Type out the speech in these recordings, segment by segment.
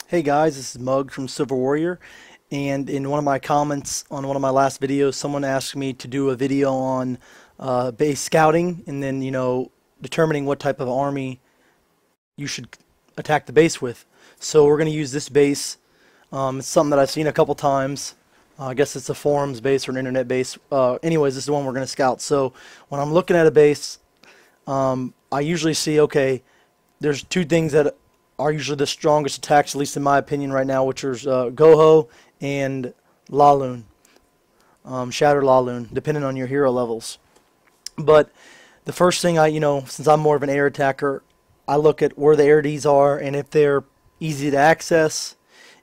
Hey guys, this is Mug from Silver Warrior, and in one of my comments on one of my last videos, someone asked me to do a video on base scouting and then, determining what type of army you should attack the base with. So we're going to use this base. It's something that I've seen a couple times. I guess it's a forums base or an internet base. Anyways, this is the one we're going to scout. So when I'm looking at a base, I usually see, okay, there's two things that are usually the strongest attacks, at least in my opinion right now, which are Goho and Laloon, Shattered Laloon, depending on your hero levels. But the first thing since I'm more of an air attacker, I look at where the air Ds are and if they're easy to access.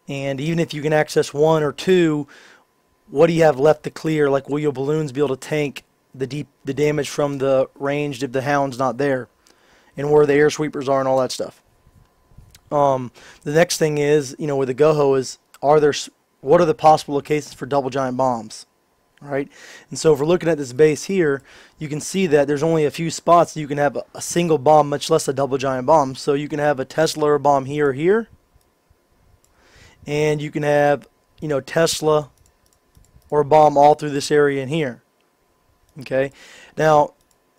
And even if you can access one or two, what do you have left to clear? Like, will your balloons be able to tank the damage from the ranged if the hound's not there? And where the air sweepers are and all that stuff. The next thing is, with the Goho is, what are the possible locations for double giant bombs, right? And so if we're looking at this base here, you can see that there's only a few spots you can have a single bomb, much less a double giant bomb. So you can have a Tesla or a bomb here or here, and you can have, Tesla or a bomb all through this area in here. Okay, now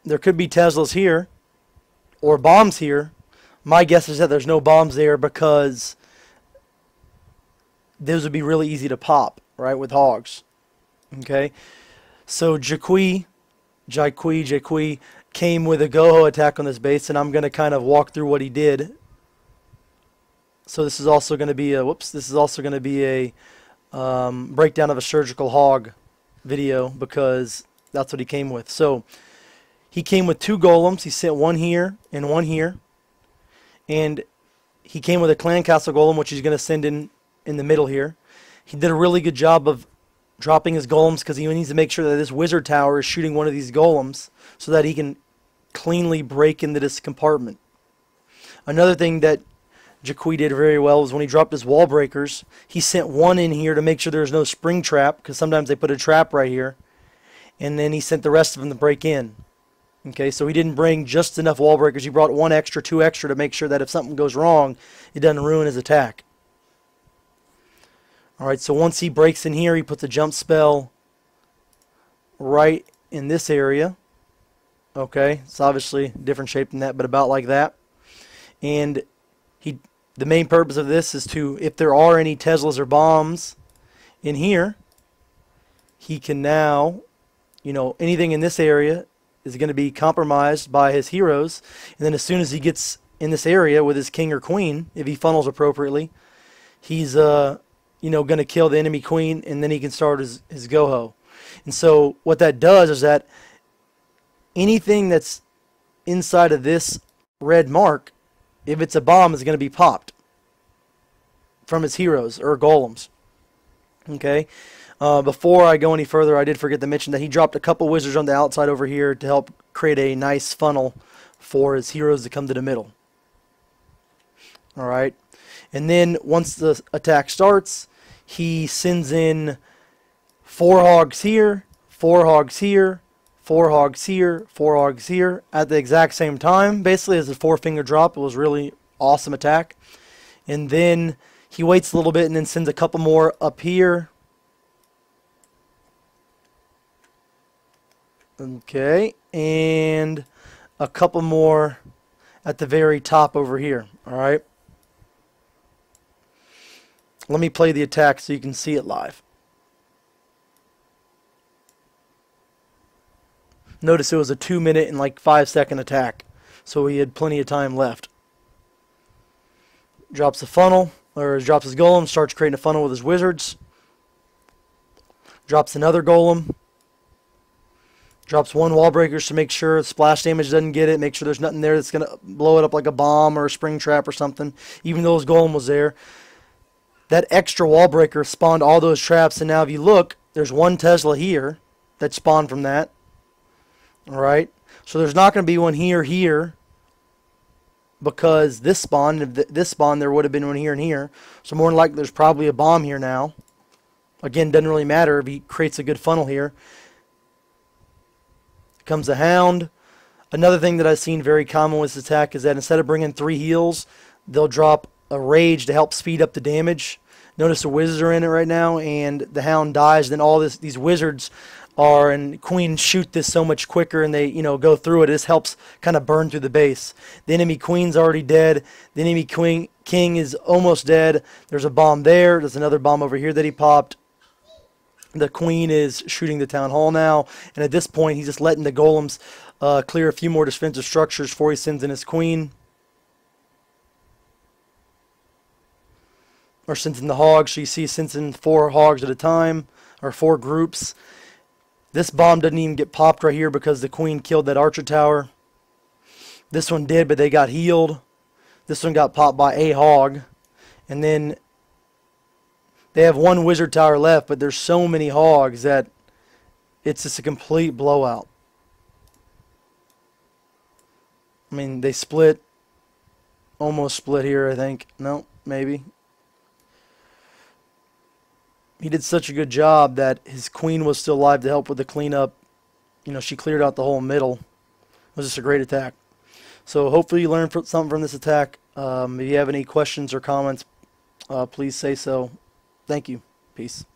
there could be Teslas here or bombs here. My guess is that there's no bombs there because those would be really easy to pop, right, with hogs. Okay, so Jakui came with a Goho attack on this base, and I'm going to kind of walk through what he did. So this is also going to be a breakdown of a surgical hog video because that's what he came with. So he came with two golems. He sent one here and one here. And he came with a clan castle golem, which he's going to send in the middle here. He did a really good job of dropping his golems because he needs to make sure that this wizard tower is shooting one of these golems so that he can cleanly break into this compartment. Another thing that Jakui did very well was when he dropped his wall breakers, he sent one in here to make sure there's no spring trap, because sometimes they put a trap right here. And then he sent the rest of them to break in. Okay, so he didn't bring just enough wall breakers. He brought one extra, two extra to make sure that if something goes wrong, it doesn't ruin his attack. Alright, so once he breaks in here, he puts a jump spell right in this area. Okay, it's obviously different shape than that, but about like that. And the main purpose of this is to, if there are any Teslas or bombs in here, he can now, anything in this area is going to be compromised by his heroes, and then as soon as he gets in this area with his king or queen, if he funnels appropriately, he's going to kill the enemy queen, and then he can start his Goho. And so what that does is that anything that's inside of this red mark, if it's a bomb, is going to be popped from his heroes or golems. Okay. Before I go any further, I did forget to mention that he dropped a couple wizards on the outside over here to help create a nice funnel for his heroes to come to the middle. Alright. And then once the attack starts, he sends in 4 hogs here, 4 hogs here, 4 hogs here, 4 hogs here at the exact same time. Basically, as a 4-finger drop. It was really awesome attack. And then he waits a little bit and then sends a couple more up here. Okay, and a couple more at the very top over here. Alright. Let me play the attack so you can see it live. Notice it was a 2-minute and like 5-second attack, so he had plenty of time left. Drops a funnel, or drops his golem, starts creating a funnel with his wizards. Drops another golem. Drops 1 wall breakers to make sure splash damage doesn't get it. Make sure there's nothing there that's going to blow it up like a bomb or a spring trap or something. Even though his golem was there. That extra wall breaker spawned all those traps. And now if you look, there's 1 Tesla here that spawned from that. Alright. So there's not going to be one here. Because this spawn, there would have been one here and here. So more than likely there's probably a bomb here now. Again, doesn't really matter if he creates a good funnel here. Comes a hound. Another thing that I've seen very common with this attack is that instead of bringing 3 heals, they'll drop a rage to help speed up the damage. Notice the wizards are in it right now, and the hound dies. Then all these wizards are, and queens shoot this so much quicker, and they go through it. This helps kind of burn through the base. The enemy queen's already dead. The enemy king is almost dead. There's a bomb there. There's another bomb over here that he popped. The queen is shooting the town hall now, and at this point he's just letting the golems clear a few more defensive structures before he sends in his queen. Or sends in the hogs. So you see he sends in 4 hogs at a time, or 4 groups. This bomb doesn't even get popped right here because the queen killed that archer tower. This one did, but they got healed. This one got popped by a hog. And then they have 1 wizard tower left, but there's so many hogs that it's just a complete blowout. I mean, they split. Almost split here, I think. No, maybe. He did such a good job that his queen was still alive to help with the cleanup. She cleared out the whole middle. It was just a great attack. So hopefully you learned something from this attack. If you have any questions or comments, please say so. Thank you. Peace.